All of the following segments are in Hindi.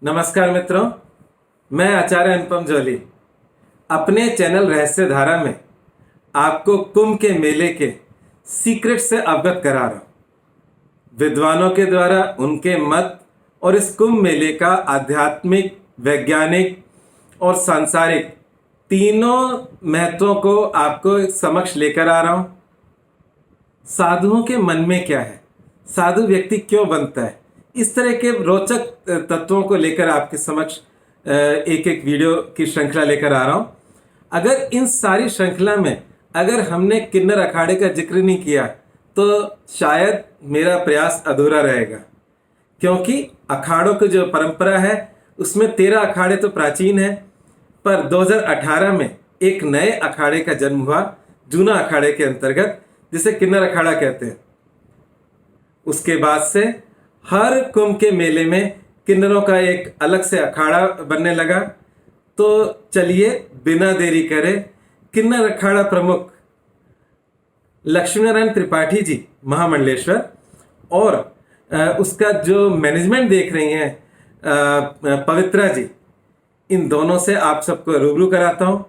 नमस्कार मित्रों, मैं आचार्य अनुपम जोली अपने चैनल रहस्य धारा में आपको कुंभ के मेले के सीक्रेट से अवगत करा रहा हूं। विद्वानों के द्वारा उनके मत और इस कुंभ मेले का आध्यात्मिक, वैज्ञानिक और सांसारिक तीनों महत्वों को आपको समक्ष लेकर आ रहा हूं। साधुओं के मन में क्या है, साधु व्यक्ति क्यों बनता है, इस तरह के रोचक तत्वों को लेकर आपके समक्ष एक एक वीडियो की श्रृंखला लेकर आ रहा हूं। अगर इन सारी श्रृंखला में अगर हमने किन्नर अखाड़े का जिक्र नहीं किया तो शायद मेरा प्रयास अधूरा रहेगा, क्योंकि अखाड़ों की जो परंपरा है उसमें 13 अखाड़े तो प्राचीन है, पर 2018 में एक नए अखाड़े का जन्म हुआ, जूना अखाड़े के अंतर्गत, जिसे किन्नर अखाड़ा कहते हैं। उसके बाद से हर कुंभ के मेले में किन्नरों का एक अलग से अखाड़ा बनने लगा। तो चलिए बिना देरी करे किन्नर अखाड़ा प्रमुख लक्ष्मीनारायण त्रिपाठी जी महामंडलेश्वर और उसका जो मैनेजमेंट देख रही हैं पवित्रा जी, इन दोनों से आप सबको रूबरू कराता हूं।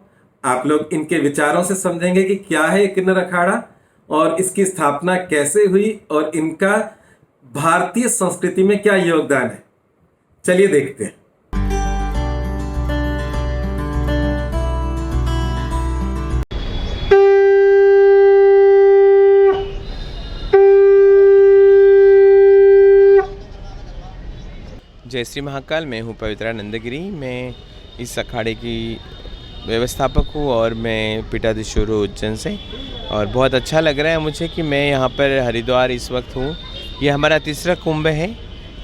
आप लोग इनके विचारों से समझेंगे कि क्या है ये किन्नर अखाड़ा और इसकी स्थापना कैसे हुई और इनका भारतीय संस्कृति में क्या योगदान है। चलिए देखते हैं। जय श्री महाकाल। मैं हूँ पवित्रा नंदगिरी। मैं इस अखाड़े की व्यवस्थापक हूँ और मैं पीठाधीश्वर हूँ उज्जैन से। और बहुत अच्छा लग रहा है मुझे कि मैं यहाँ पर हरिद्वार इस वक्त हूँ। ये हमारा तीसरा कुंभ है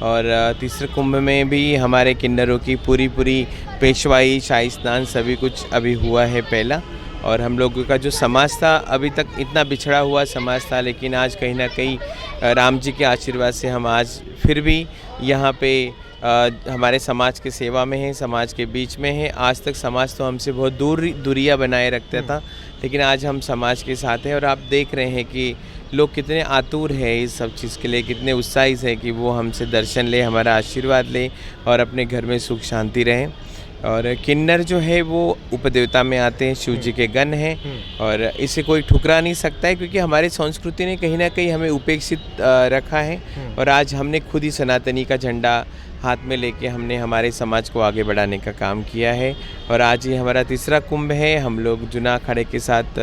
और तीसरे कुंभ में भी हमारे किन्नरों की पूरी पेशवाई, शाही स्नान सभी कुछ अभी हुआ है पहला। और हम लोगों का जो समाज था, अभी तक इतना बिछड़ा हुआ समाज था, लेकिन आज कहीं ना कहीं राम जी के आशीर्वाद से हम आज फिर भी यहाँ पे हमारे समाज के सेवा में है, समाज के बीच में है। आज तक समाज तो हमसे बहुत दूरियां बनाए रखता था, लेकिन आज हम समाज के साथ हैं। और आप देख रहे हैं कि लोग कितने आतुर हैं इस सब चीज़ के लिए, कितने उत्साहित हैं कि वो हमसे दर्शन ले, हमारा आशीर्वाद ले और अपने घर में सुख शांति रहें। और किन्नर जो है वो उपदेवता में आते हैं, शिव जी के गण हैं और इसे कोई ठुकरा नहीं सकता है, क्योंकि हमारी संस्कृति ने कहीं ना कहीं हमें उपेक्षित रखा है। और आज हमने खुद ही सनातनी का झंडा हाथ में लेके हमने हमारे समाज को आगे बढ़ाने का काम किया है। और आज ये हमारा तीसरा कुंभ है। हम लोग जूना अखाड़े के साथ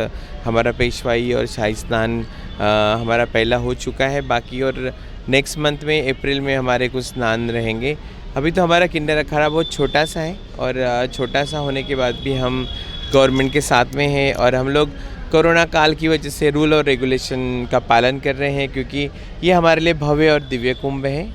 हमारा पेशवाई और शाही स्नान हमारा पहला हो चुका है बाकी, और नेक्स्ट मंथ में अप्रैल में हमारे कुछ स्नान रहेंगे। अभी तो हमारा किन्नर अखाड़ा बहुत छोटा सा है और छोटा सा होने के बाद भी हम गवर्नमेंट के साथ में हैं और हम लोग कोरोना काल की वजह से रूल और रेगुलेशन का पालन कर रहे हैं, क्योंकि ये हमारे लिए भव्य और दिव्य कुंभ है।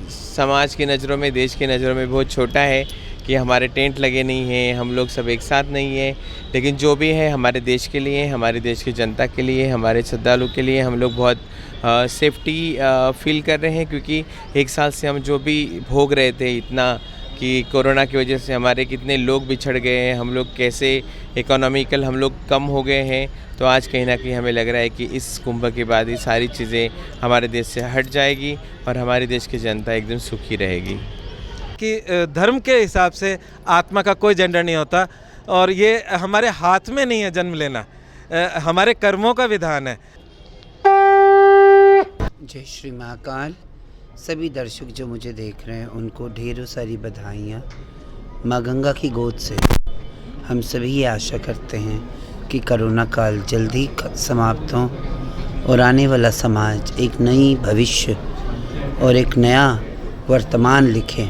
समाज की नज़रों में, देश की नज़रों में बहुत छोटा है कि हमारे टेंट लगे नहीं हैं, हम लोग सब एक साथ नहीं हैं, लेकिन जो भी है हमारे देश के लिए, हमारे देश की जनता के लिए, हमारे श्रद्धालु के लिए हम लोग बहुत सेफ्टी फील कर रहे हैं। क्योंकि एक साल से हम जो भी भोग रहे थे इतना कि कोरोना की वजह से हमारे कितने लोग बिछड़ गए हैं, हम लोग कैसे इकोनॉमिकल हम लोग कम हो गए हैं, तो आज कहीं ना कहीं हमें लग रहा है कि इस कुंभ के बाद ये सारी चीज़ें हमारे देश से हट जाएगी और हमारे देश की जनता एकदम सुखी रहेगी। कि धर्म के हिसाब से आत्मा का कोई जेंडर नहीं होता और ये हमारे हाथ में नहीं है जन्म लेना, हमारे कर्मों का विधान है। जय श्री महाकाल। सभी दर्शक जो मुझे देख रहे हैं उनको ढेरों सारी बधाइयाँ। माँ गंगा की गोद से हम सभी ये आशा करते हैं कि कोरोना काल जल्दी समाप्त हो और आने वाला समाज एक नई भविष्य और एक नया वर्तमान लिखे,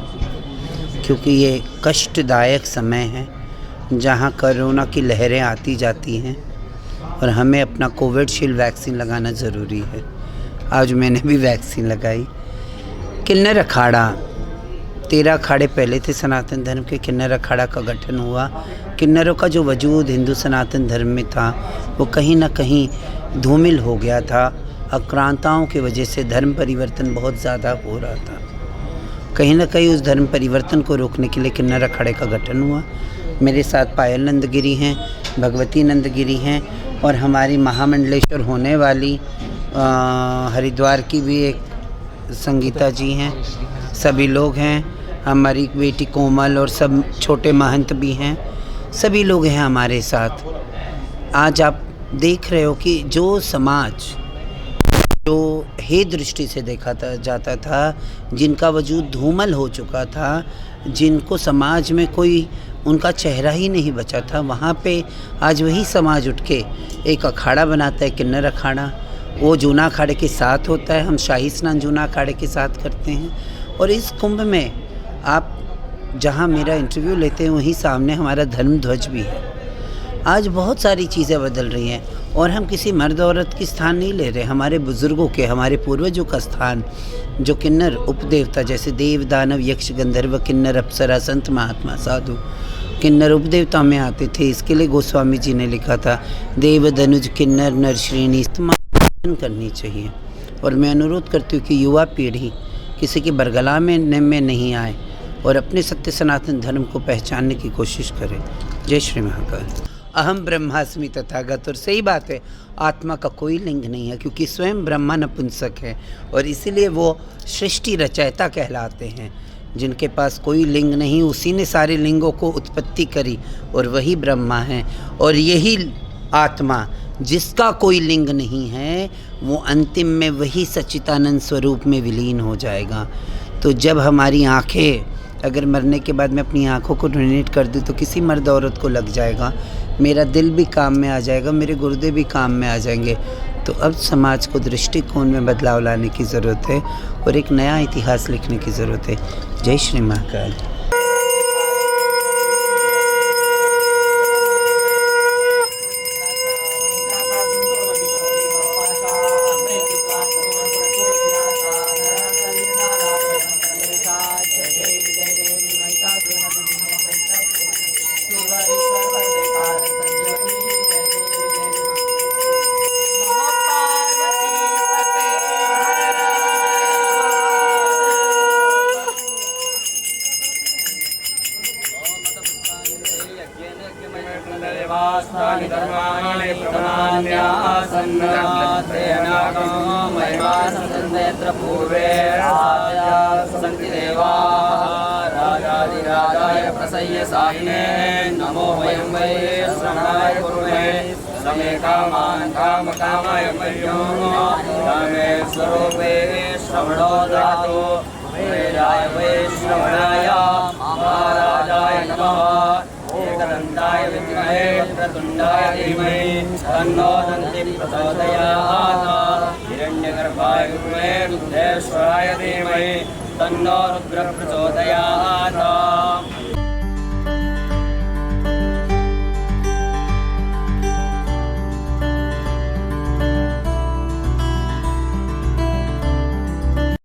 क्योंकि ये कष्टदायक समय है जहाँ कोरोना की लहरें आती जाती हैं और हमें अपना कोविशील्ड वैक्सीन लगाना ज़रूरी है। आज मैंने भी वैक्सीन लगाई। किन्नर अखाड़ा 13 अखाड़े पहले थे सनातन धर्म के। किन्नर अखाड़ा का गठन हुआ। किन्नरों का जो वजूद हिंदू सनातन धर्म में था वो कहीं ना कहीं धूमिल हो गया था। आक्रांताओं की वजह से धर्म परिवर्तन बहुत ज़्यादा हो रहा था। कहीं ना कहीं उस धर्म परिवर्तन को रोकने के लिए किन्नर अखाड़े का गठन हुआ। मेरे साथ पायल नंदगिरी हैं, भगवती नंदगिरी हैं और हमारी महामंडलेश्वर होने वाली हरिद्वार की भी एक संगीता जी हैं, सभी लोग हैं। हमारी बेटी कोमल और सब छोटे महंत भी हैं, सभी लोग हैं हमारे साथ। आज आप देख रहे हो कि जो समाज जो हे दृष्टि से देखा जाता था, जिनका वजूद धूमल हो चुका था, जिनको समाज में कोई उनका चेहरा ही नहीं बचा था, वहाँ पे आज वही समाज उठ के एक अखाड़ा बनाता है, किन्नर अखाड़ा। वो जूना अखाड़े के साथ होता है, हम शाही स्नान जूना अखाड़े के साथ करते हैं। और इस कुंभ में आप जहाँ मेरा इंटरव्यू लेते हैं वहीं सामने हमारा धर्म ध्वज भी है। आज बहुत सारी चीज़ें बदल रही हैं और हम किसी मर्द औरत की स्थान नहीं ले रहे। हमारे बुज़ुर्गों के, हमारे पूर्वजों का स्थान जो किन्नर उपदेवता, जैसे देव दानव यक्ष गंधर्व किन्नर अप्सरा संत महात्मा साधु किन्नर उपदेवता में आते थे। इसके लिए गोस्वामी जी ने लिखा था देव धनुज किन्नर नर श्रेणी करनी चाहिए। और मैं अनुरोध करती हूँ कि युवा पीढ़ी किसी की बरगला में नहीं आए और अपने सत्य सनातन धर्म को पहचानने की कोशिश करें। जय श्री महाकाल। अहम ब्रह्मास्मि तथागत। और सही बात है, आत्मा का कोई लिंग नहीं है, क्योंकि स्वयं ब्रह्मा नपुंसक है और इसीलिए वो सृष्टि रचयिता कहलाते हैं। जिनके पास कोई लिंग नहीं, उसी ने सारे लिंगों को उत्पत्ति करी और वही ब्रह्मा है। और यही आत्मा जिसका कोई लिंग नहीं है, वो अंतिम में वही सच्चिदानंद स्वरूप में विलीन हो जाएगा। तो जब हमारी आँखें, अगर मरने के बाद मैं अपनी आँखों को डोनेट कर दूँ तो किसी मर्द औरत को लग जाएगा, मेरा दिल भी काम में आ जाएगा, मेरे गुर्दे भी काम में आ जाएंगे। तो अब समाज को दृष्टिकोण में बदलाव लाने की ज़रूरत है और एक नया इतिहास लिखने की ज़रूरत है। जय श्री महाकाल। नमो वयं वै श्रवणाय कुर्मे समे कामान् कामकामाय मह्यो रामे स्वरूपे श्रवणो ददातु वेदाय वै श्रवणाय महाराजाय नमः एकदन्ताय विद्महे वक्रतुण्डाय धीमहि तन्नो दन्ति प्रचोदयात् हिरण्यगर्भाय विद्महे रुद्रेश्वराय धीमहि तन्नो रुद्रः प्रचोदयात्।